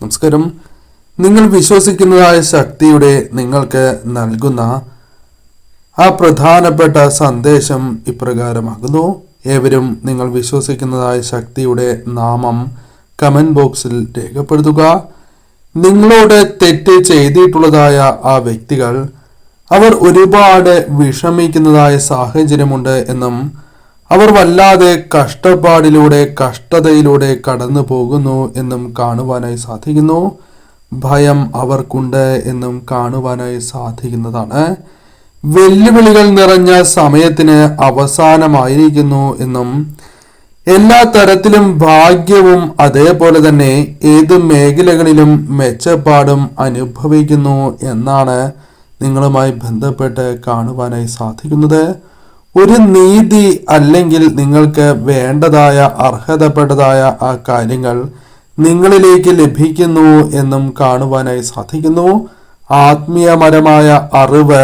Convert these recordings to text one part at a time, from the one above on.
നമസ്കാരം. നിങ്ങൾ വിശ്വസിക്കുന്നതായ ശക്തിയുടെ നിങ്ങൾക്ക് നൽകുന്ന ആ പ്രധാനപ്പെട്ട സന്ദേശം ഇപ്രകാരമാകുന്നു. ഏവരും നിങ്ങൾ വിശ്വസിക്കുന്നതായ ശക്തിയുടെ നാമം കമന്റ് ബോക്സിൽ രേഖപ്പെടുത്തുക. നിങ്ങളോട് തെറ്റ് ചെയ്തിട്ടുള്ളതായ ആ വ്യക്തികൾ അവർ ഒരുപാട് വിഷമിക്കുന്നതായ സാഹചര്യമുണ്ട് എന്നും അവർ വല്ലാതെ കഷ്ടതയിലൂടെ കടന്നു പോകുന്നു എന്നും കാണുവാനായി സാധിക്കുന്നു. ഭയം അവർക്കുണ്ട് എന്നും കാണുവാനായി സാധിക്കുന്നതാണ്. വെല്ലുവിളികൾ നിറഞ്ഞ സമയത്തിന് അവസാനമായിരിക്കുന്നു എന്നും എല്ലാ തരത്തിലും ഭാഗ്യവും അതേപോലെ തന്നെ ഏത് മേഖലകളിലും മെച്ചപ്പാടും അനുഭവിക്കുന്നു എന്നാണ് നിങ്ങളുമായി ബന്ധപ്പെട്ട് കാണുവാനായി സാധിക്കുന്നത്. ഒരു നീതി അല്ലെങ്കിൽ നിങ്ങൾക്ക് വേണ്ടതായ അർഹതപ്പെട്ടതായ ആ കാര്യങ്ങൾ നിങ്ങളിലേക്ക് ലഭിക്കുന്നു എന്നും കാണുവാനായി സാധിക്കുന്നു. ആത്മീയപരമായ അറിവ്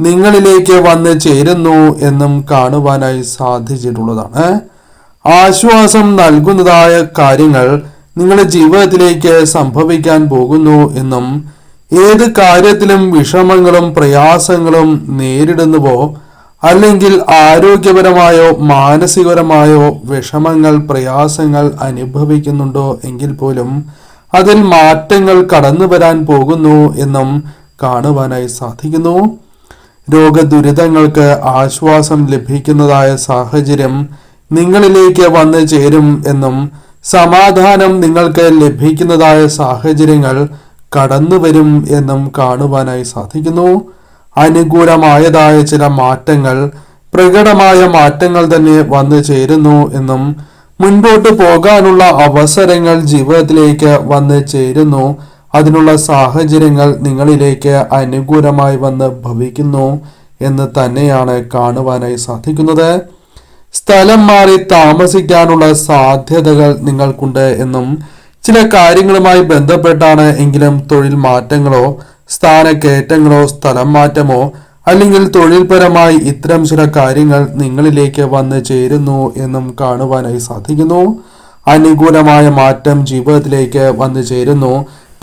നിങ്ങളിലേക്ക് വന്ന് ചേരുന്നു എന്നും കാണുവാനായി സാധിച്ചിട്ടുള്ളതാണ്. ആശ്വാസം നൽകുന്നതായ കാര്യങ്ങൾ നിങ്ങളുടെ ജീവിതത്തിലേക്ക് സംഭവിക്കാൻ പോകുന്നു എന്നും ഏത് കാര്യത്തിലും വിഷമങ്ങളും പ്രയാസങ്ങളും നേരിടുന്നുവോ അല്ലെങ്കിൽ ആരോഗ്യപരമായോ മാനസികപരമായോ വിഷമങ്ങൾ പ്രയാസങ്ങൾ അനുഭവിക്കുന്നുണ്ടോ എങ്കിൽ പോലും അതിൽ മാറ്റങ്ങൾ കടന്നു വരാൻ പോകുന്നു എന്നും കാണുവാനായി സാധിക്കുന്നു. രോഗദുരിതങ്ങൾക്ക് ആശ്വാസം ലഭിക്കുന്നതായ സാഹചര്യം നിങ്ങളിലേക്ക് വന്നു ചേരും എന്നും സമാധാനം നിങ്ങൾക്ക് ലഭിക്കുന്നതായ സാഹചര്യങ്ങൾ കടന്നു വരും എന്നും കാണുവാനായി സാധിക്കുന്നു. അനുകൂലമായതായ ചില മാറ്റങ്ങൾ പ്രകടമായ മാറ്റങ്ങൾ തന്നെ വന്നു ചേരുന്നു എന്നും മുൻപോട്ട് പോകാനുള്ള അവസരങ്ങൾ ജീവിതത്തിലേക്ക് വന്നു ചേരുന്നു, അതിനുള്ള സാഹചര്യങ്ങൾ നിങ്ങളിലേക്ക് അനുകൂലമായി വന്ന് ഭവിക്കുന്നു എന്ന് തന്നെയാണ് കാണുവാനായി സാധിക്കുന്നത്. സ്ഥലം മാറി താമസിക്കാനുള്ള സാധ്യതകൾ നിങ്ങൾക്കുണ്ട് എന്നും ചില കാര്യങ്ങളുമായി ബന്ധപ്പെട്ടാണ് എങ്കിലും തൊഴിൽ മാറ്റങ്ങളോ സ്ഥാനക്കയറ്റങ്ങളോ സ്ഥലം മാറ്റമോ അല്ലെങ്കിൽ തൊഴിൽപരമായി ഇത്തരം ചില കാര്യങ്ങൾ നിങ്ങളിലേക്ക് വന്ന് ചേരുന്നു എന്നും കാണുവാനായി സാധിക്കുന്നു. അനുകൂലമായ മാറ്റം ജീവിതത്തിലേക്ക് വന്നു ചേരുന്നു,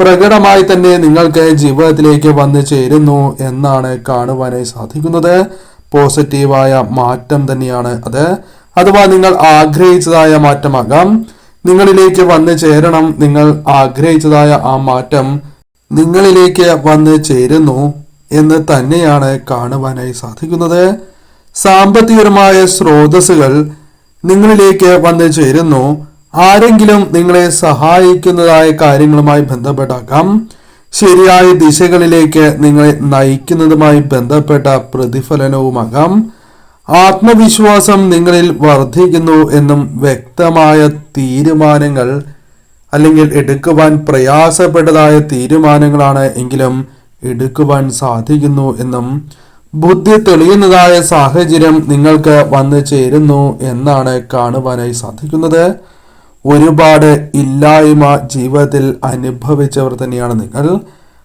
പ്രകടമായി തന്നെ നിങ്ങൾക്ക് ജീവിതത്തിലേക്ക് വന്നു ചേരുന്നു എന്നാണ് കാണുവാനായി സാധിക്കുന്നത്. പോസിറ്റീവായ മാറ്റം തന്നെയാണ് അത്. അഥവാ നിങ്ങൾ ആഗ്രഹിച്ചതായ മാറ്റമാകാം, നിങ്ങളിലേക്ക് വന്നു ചേരണം. നിങ്ങൾ ആഗ്രഹിച്ചതായ ആ മാറ്റം നിങ്ങളിലേക്ക് വന്ന് ചേരുന്നു എന്ന് തന്നെയാണ് കാണുവാനായി സാധിക്കുന്നത്. സാമ്പത്തികപരമായ സ്രോതസ്സുകൾ നിങ്ങളിലേക്ക് വന്ന് ചേരുന്നു. ആരെങ്കിലും നിങ്ങളെ സഹായിക്കുന്നതായ കാര്യങ്ങളുമായി ബന്ധപ്പെട്ടാകാം, ശരിയായ ദിശകളിലേക്ക് നിങ്ങളെ നയിക്കുന്നതുമായി ബന്ധപ്പെട്ട പ്രതിഫലനവുമാകാം. ആത്മവിശ്വാസം നിങ്ങളിൽ വർദ്ധിക്കുന്നു എന്നും വ്യക്തമായ തീരുമാനങ്ങൾ അല്ലെങ്കിൽ എടുക്കുവാൻ പ്രയാസപ്പെട്ടതായ തീരുമാനങ്ങളാണ് എങ്കിലും എടുക്കുവാൻ സാധിക്കുന്നു എന്നും ബുദ്ധി തെളിയുന്നതായ സാഹചര്യം നിങ്ങൾക്ക് വന്നു ചേരുന്നു എന്നാണ് കാണുവാനായി സാധിക്കുന്നത്. ഒരുപാട് ഇല്ലായ്മ ജീവിതത്തിൽ അനുഭവിച്ചവർ തന്നെയാണ് നിങ്ങൾ.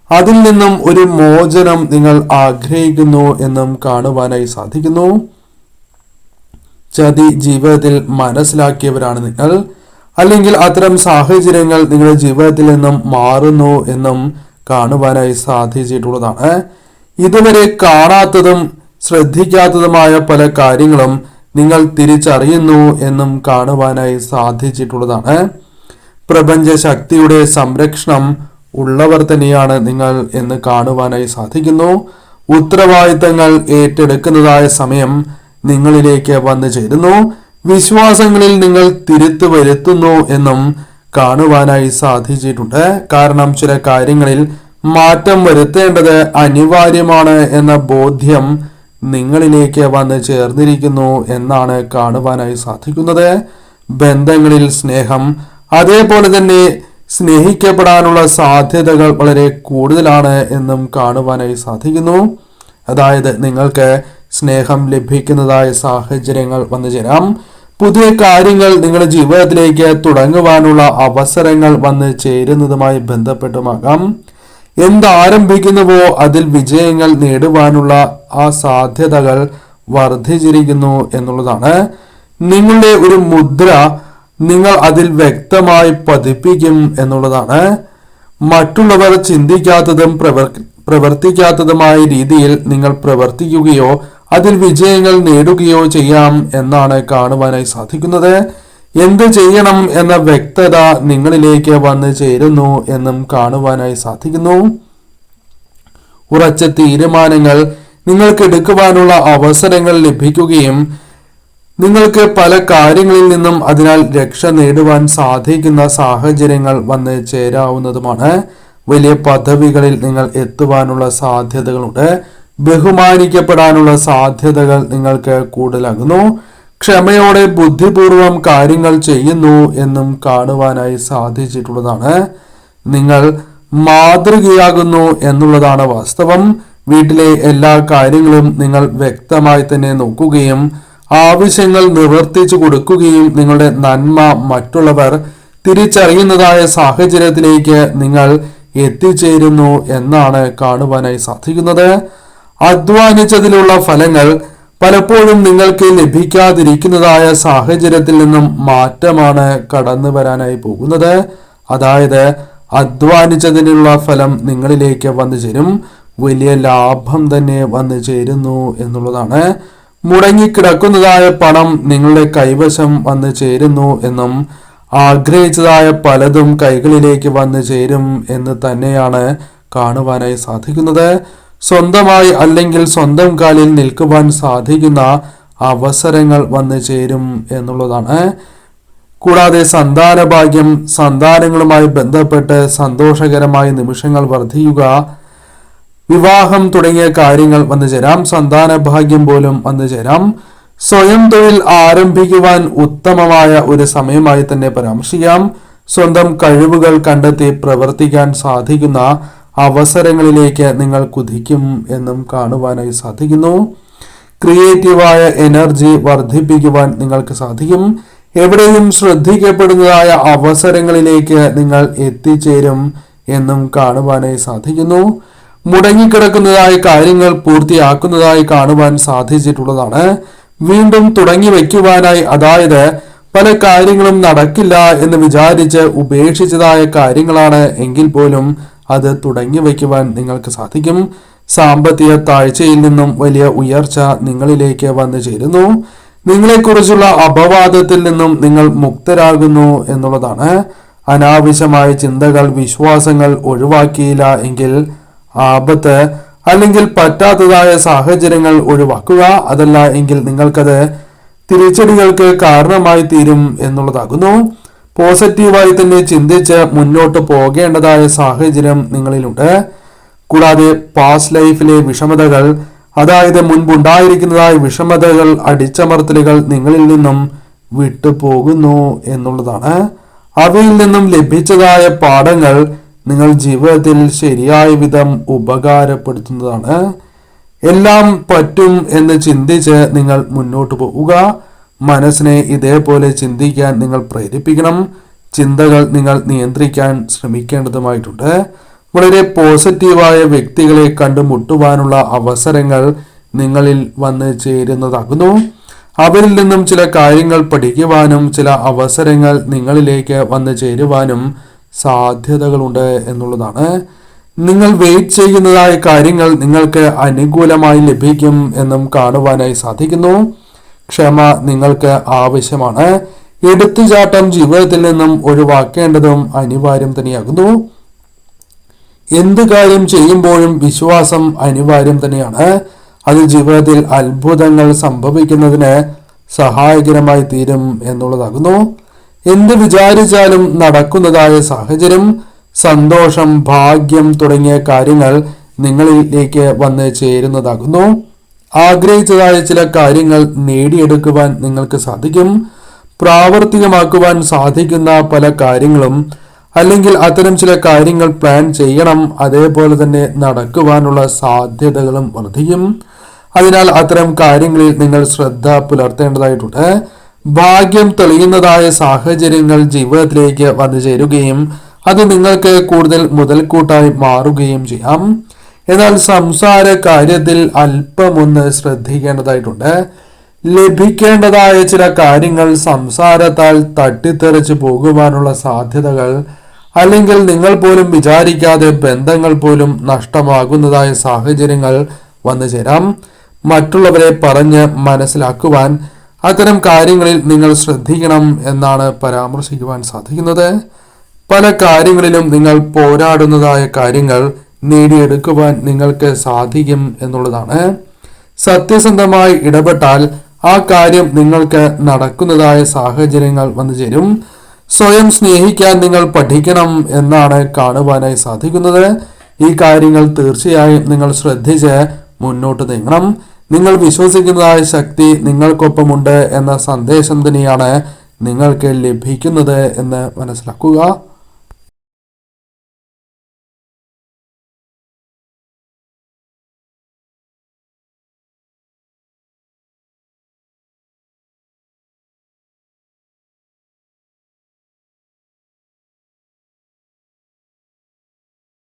അതിൽ നിന്നും ഒരു മോചനം നിങ്ങൾ ആഗ്രഹിക്കുന്നു എന്നും കാണുവാനായി സാധിക്കുന്നു. ചതി ജീവിതത്തിൽ മനസ്സിലാക്കിയവരാണ് നിങ്ങൾ, അല്ലെങ്കിൽ അത്തരം സാഹചര്യങ്ങൾ നിങ്ങളുടെ ജീവിതത്തിൽ നിന്നും മാറുന്നു എന്നും കാണുവാനായി സാധിച്ചിട്ടുള്ളതാണ്. ഇതുവരെ കാണാത്തതും ശ്രദ്ധിക്കാത്തതുമായ പല കാര്യങ്ങളും നിങ്ങൾ തിരിച്ചറിയുന്നു എന്നും കാണുവാനായി സാധിച്ചിട്ടുള്ളതാണ്. പ്രപഞ്ച ശക്തിയുടെ സംരക്ഷണം ഉള്ളവർ തന്നെയാണ് നിങ്ങൾ എന്ന് കാണുവാനായി സാധിക്കുന്നു. ഉത്തരവാദിത്തങ്ങൾ ഏറ്റെടുക്കുന്നതായ സമയം നിങ്ങളിലേക്ക് വന്നു ചേരുന്നു. വിശ്വാസങ്ങളിൽ നിങ്ങൾ തിരുത്തു വരുത്തുന്നു എന്നും കാണുവാനായി സാധിച്ചിട്ടുണ്ട്. കാരണം ചില കാര്യങ്ങളിൽ മാറ്റം വരുത്തേണ്ടത് അനിവാര്യമാണ് എന്ന ബോധ്യം നിങ്ങളിലേക്ക് വന്ന് ചേർന്നിരിക്കുന്നു എന്നാണ് കാണുവാനായി സാധിക്കുന്നത്. ബന്ധങ്ങളിൽ സ്നേഹം അതേപോലെ തന്നെ സ്നേഹിക്കപ്പെടാനുള്ള സാധ്യതകൾ വളരെ കൂടുതലാണ് എന്നും കാണുവാനായി സാധിക്കുന്നു. അതായത് നിങ്ങൾക്ക് സ്നേഹം ലഭിക്കുന്നതായ സാഹചര്യങ്ങൾ വന്നു ചേരാം. പുതിയ കാര്യങ്ങൾ നിങ്ങളുടെ ജീവിതത്തിലേക്ക് തുടങ്ങുവാനുള്ള അവസരങ്ങൾ വന്ന് ചേരുന്നതുമായി ബന്ധപ്പെട്ടുമാകാം. എന്താരംഭിക്കുന്നുവോ അതിൽ വിജയങ്ങൾ നേടുവാനുള്ള ആ സാധ്യതകൾ വർദ്ധിച്ചിരിക്കുന്നു എന്നുള്ളതാണ്. നിങ്ങളുടെ ഒരു മുദ്ര നിങ്ങൾ അതിൽ വ്യക്തമായി പതിപ്പിക്കും എന്നുള്ളതാണ്. മറ്റുള്ളവർ ചിന്തിക്കാത്തതും പ്രവർത്തിക്കാത്തതുമായ രീതിയിൽ നിങ്ങൾ പ്രവർത്തിക്കുകയോ അതിൽ വിജയങ്ങൾ നേടുകയോ ചെയ്യാം എന്നാണ് കാണുവാനായി സാധിക്കുന്നത്. എന്ത് ചെയ്യണം എന്ന വ്യക്തത നിങ്ങളിലേക്ക് വന്നു ചേരുന്നു എന്നും കാണുവാനായി സാധിക്കുന്നു. ഉറച്ച തീരുമാനങ്ങൾ നിങ്ങൾക്ക് എടുക്കുവാനുള്ള അവസരങ്ങൾ ലഭിക്കുകയും നിങ്ങൾക്ക് പല കാര്യങ്ങളിൽ നിന്നും അതിനാൽ രക്ഷ നേടുവാൻ സാധിക്കുന്ന സാഹചര്യങ്ങൾ വന്ന് ചേരാവുന്നതുമാണ്. വലിയ പദവികളിൽ നിങ്ങൾ എത്തുവാനുള്ള സാധ്യതകളുണ്ട്. ബഹുമാനിക്കപ്പെടാനുള്ള സാധ്യതകൾ നിങ്ങൾക്ക് കൂടുതലാകുന്നു. ക്ഷമയോടെ ബുദ്ധിപൂർവം കാര്യങ്ങൾ ചെയ്യുന്നു എന്നും കാണുവാനായി സാധിച്ചിട്ടുള്ളതാണ്. നിങ്ങൾ മാതൃകയാകുന്നു എന്നുള്ളതാണ് വാസ്തവം. വീട്ടിലെ എല്ലാ കാര്യങ്ങളും നിങ്ങൾ വ്യക്തമായി തന്നെ നോക്കുകയും ആവശ്യങ്ങൾ നിവർത്തിച്ചു കൊടുക്കുകയും നിങ്ങളുടെ നന്മ മറ്റുള്ളവർ തിരിച്ചറിയുന്നതായ സാഹചര്യത്തിലേക്ക് നിങ്ങൾ എത്തിച്ചേരുന്നു എന്നാണ് കാണുവാനായി സാധിക്കുന്നത്. അധ്വാനിച്ചതിലുള്ള ഫലങ്ങൾ പലപ്പോഴും നിങ്ങൾക്ക് ലഭിക്കാതിരിക്കുന്നതായ സാഹചര്യത്തിൽ നിന്നും മാറ്റമാണ് കടന്നു വരാനായി പോകുന്നത്. അതായത് അധ്വാനിച്ചതിനുള്ള ഫലം നിങ്ങളിലേക്ക് വന്നു ചേരും. വലിയ ലാഭം തന്നെ വന്നു ചേരുന്നു എന്നുള്ളതാണ്. മുടങ്ങിക്കിടക്കുന്നതായ പണം നിങ്ങളുടെ കൈവശം വന്നു ചേരുന്നു എന്നും ആഗ്രഹിച്ചതായ പലതും കൈകളിലേക്ക് വന്നു ചേരും എന്ന് തന്നെയാണ് കാണുവാനായി സാധിക്കുന്നത്. സ്വന്തമായി അല്ലെങ്കിൽ സ്വന്തം കാലിൽ നിൽക്കുവാൻ സാധിക്കുന്ന അവസരങ്ങൾ വന്നു ചേരും എന്നുള്ളതാണ്. കൂടാതെ സന്താന ഭാഗ്യം, സന്താനങ്ങളുമായി ബന്ധപ്പെട്ട് സന്തോഷകരമായ നിമിഷങ്ങൾ വർദ്ധിക്കുക, വിവാഹം തുടങ്ങിയ കാര്യങ്ങൾ വന്നു ചേരാം. സന്താന ഭാഗ്യം പോലും വന്നു ചേരാം. സ്വയം തൊഴിൽ ആരംഭിക്കുവാൻ ഉത്തമമായ ഒരു സമയമായി തന്നെ പരാമർശിക്കാം. സ്വന്തം കഴിവുകൾ കണ്ടെത്തി പ്രവർത്തിക്കാൻ സാധിക്കുന്ന അവസരങ്ങളിലേക്ക് നിങ്ങൾ കുതിക്കും എന്നും കാണുവാനായി സാധിക്കുന്നു. ക്രിയേറ്റീവായ എനർജി വർദ്ധിപ്പിക്കുവാൻ നിങ്ങൾക്ക് സാധിക്കും. എവിടെയും ശ്രദ്ധിക്കപ്പെടുന്നതായ അവസരങ്ങളിലേക്ക് നിങ്ങൾ എത്തിച്ചേരും എന്നും കാണുവാനായി സാധിക്കുന്നു. മുടങ്ങിക്കിടക്കുന്നതായ കാര്യങ്ങൾ പൂർത്തിയാക്കുന്നതായി കാണുവാൻ സാധിച്ചിട്ടുള്ളതാണ്. വീണ്ടും തുടങ്ങി വയ്ക്കുവാനായി, അതായത് പല കാര്യങ്ങളും നടക്കില്ല എന്ന് വിചാരിച്ച് ഉപേക്ഷിച്ചതായ കാര്യങ്ങളാണ് എങ്കിൽ പോലും അത് തുടങ്ങി വയ്ക്കുവാൻ നിങ്ങൾക്ക് സാധിക്കും. സാമ്പത്തിക താഴ്ചയിൽ നിന്നും വലിയ ഉയർച്ച നിങ്ങളിലേക്ക് വന്നു ചേരുന്നു. നിങ്ങളെക്കുറിച്ചുള്ള അപവാദത്തിൽ നിന്നും നിങ്ങൾ മുക്തരാകുന്നു എന്നുള്ളതാണ്. അനാവശ്യമായ ചിന്തകൾ, വിശ്വാസങ്ങൾ ഒഴിവാക്കിയില്ല എങ്കിൽ ആപത്ത് അല്ലെങ്കിൽ പറ്റാത്തതായ സാഹചര്യങ്ങൾ ഒഴിവാക്കുക. അതല്ല എങ്കിൽ നിങ്ങൾക്കത് തിരിച്ചടികൾക്ക് കാരണമായി തീരും എന്നുള്ളതാകുന്നു. പോസിറ്റീവായി തന്നെ ചിന്തിച്ച് മുന്നോട്ട് പോകേണ്ടതായ സാഹചര്യം നിങ്ങളിലുണ്ട്. കൂടാതെ പാസ്റ്റ് ലൈഫിലെ വിഷമതകൾ, അതായത് മുൻപുണ്ടായിരിക്കുന്നതായ വിഷമതകൾ, അടിച്ചമർത്തലുകൾ നിങ്ങളിൽ നിന്നും വിട്ടുപോകുന്നു എന്നുള്ളതാണ്. അവയിൽ നിന്നും ലഭിച്ചതായ പാഠങ്ങൾ നിങ്ങൾ ജീവിതത്തിൽ ശരിയായ വിധം ഉപകാരപ്പെടുത്തുന്നതാണ്. എല്ലാം പറ്റും എന്ന് ചിന്തിച്ച് നിങ്ങൾ മുന്നോട്ട് പോവുക. മനസ്സിനെ ഇതേപോലെ ചിന്തിക്കാൻ നിങ്ങൾ പ്രേരിപ്പിക്കണം. ചിന്തകൾ നിങ്ങൾ നിയന്ത്രിക്കാൻ ശ്രമിക്കേണ്ടതുമായിട്ടുണ്ട്. വളരെ പോസിറ്റീവായ വ്യക്തികളെ കണ്ടുമുട്ടുവാനുള്ള അവസരങ്ങൾ നിങ്ങളിൽ വന്ന് ചേരുന്നതാകുന്നു. അവരിൽ നിന്നും ചില കാര്യങ്ങൾ പഠിക്കുവാനും ചില അവസരങ്ങൾ നിങ്ങളിലേക്ക് വന്നു ചേരുവാനും സാധ്യതകളുണ്ട് എന്നുള്ളതാണ്. നിങ്ങൾ വെയിറ്റ് ചെയ്യുന്നതായ കാര്യങ്ങൾ നിങ്ങൾക്ക് അനുകൂലമായി ലഭിക്കും എന്നും കാണുവാനായി സാധിക്കുന്നു. ക്ഷമ നിങ്ങൾക്ക് ആവശ്യമാണ്. എടുത്തുചാട്ടം ജീവിതത്തിൽ നിന്നും ഒഴിവാക്കേണ്ടതും അനിവാര്യം തന്നെയാകുന്നു. എന്ത് കാര്യം ചെയ്യുമ്പോഴും വിശ്വാസം അനിവാര്യം തന്നെയാണ്. അത് ജീവിതത്തിൽ അത്ഭുതങ്ങൾ സംഭവിക്കുന്നതിന് സഹായകരമായി തീരും എന്നുള്ളതാകുന്നു. എന്ത് വിചാരിച്ചാലും നടക്കുന്നതായ സാഹചര്യം, സന്തോഷം, ഭാഗ്യം തുടങ്ങിയ കാര്യങ്ങൾ നിങ്ങളിലേക്ക് വന്ന് ചേരുന്നതാകുന്നു. ആഗ്രഹിച്ചതായ ചില കാര്യങ്ങൾ നേടിയെടുക്കുവാൻ നിങ്ങൾക്ക് സാധിക്കും. പ്രാവർത്തികമാക്കുവാൻ സാധിക്കുന്ന പല കാര്യങ്ങളും, അല്ലെങ്കിൽ അത്തരം ചില കാര്യങ്ങൾ പ്ലാൻ ചെയ്യണം, അതേപോലെ തന്നെ നടക്കുവാനുള്ള സാധ്യതകളും വർദ്ധിക്കും. അതിനാൽ അത്തരം കാര്യങ്ങളിൽ നിങ്ങൾ ശ്രദ്ധ പുലർത്തേണ്ടതായിട്ടുണ്ട്. ഭാഗ്യം തെളിയുന്നതായ സാഹചര്യങ്ങൾ ജീവിതത്തിലേക്ക് വന്നു ചേരുകയും അത് നിങ്ങൾക്ക് കൂടുതൽ മുതൽക്കൂട്ടായി മാറുകയും ചെയ്യാം. എന്നാൽ സംസാര കാര്യത്തിൽ അല്പമൊന്ന് ശ്രദ്ധിക്കേണ്ടതായിട്ടുണ്ട്. ലഭിക്കേണ്ടതായ ചില കാര്യങ്ങൾ സംസാരത്താൽ തട്ടിത്തെറിച്ച് പോകുവാനുള്ള സാധ്യതകൾ അല്ലെങ്കിൽ നിങ്ങൾ പോലും വിചാരിക്കാതെ ബന്ധങ്ങൾ പോലും നഷ്ടമാകുന്നതായ സാഹചര്യങ്ങൾ വന്നു ചേരാം. മറ്റുള്ളവരെ പറഞ്ഞ് മനസ്സിലാക്കുവാൻ അത്തരം കാര്യങ്ങളിൽ നിങ്ങൾ ശ്രദ്ധിക്കണം എന്നാണ് പരാമർശിക്കുവാൻ സാധിക്കുന്നത്. പല കാര്യങ്ങളിലും നിങ്ങൾ പോരാടുന്നതായ കാര്യങ്ങൾ നേടിയെടുക്കുവാൻ നിങ്ങൾക്ക് സാധിക്കും എന്നുള്ളതാണ്. സത്യസന്ധമായി ഇടപെട്ടാൽ ആ കാര്യം നിങ്ങൾക്ക് നടക്കുന്നതായ സാഹചര്യങ്ങൾ വന്നു ചേരും. സ്വയം സ്നേഹിക്കാൻ നിങ്ങൾ പഠിക്കണം എന്നാണ് കാണുവാനായി സാധിക്കുന്നത്. ഈ കാര്യങ്ങൾ തീർച്ചയായും നിങ്ങൾ ശ്രദ്ധിച്ച് മുന്നോട്ട് നീങ്ങണം. നിങ്ങൾ വിശ്വസിക്കുന്നതായ ശക്തി നിങ്ങൾക്കൊപ്പമുണ്ട് എന്ന സന്ദേശം തന്നെയാണ് നിങ്ങൾക്ക് ലഭിക്കുന്നത് എന്ന് മനസ്സിലാക്കുക.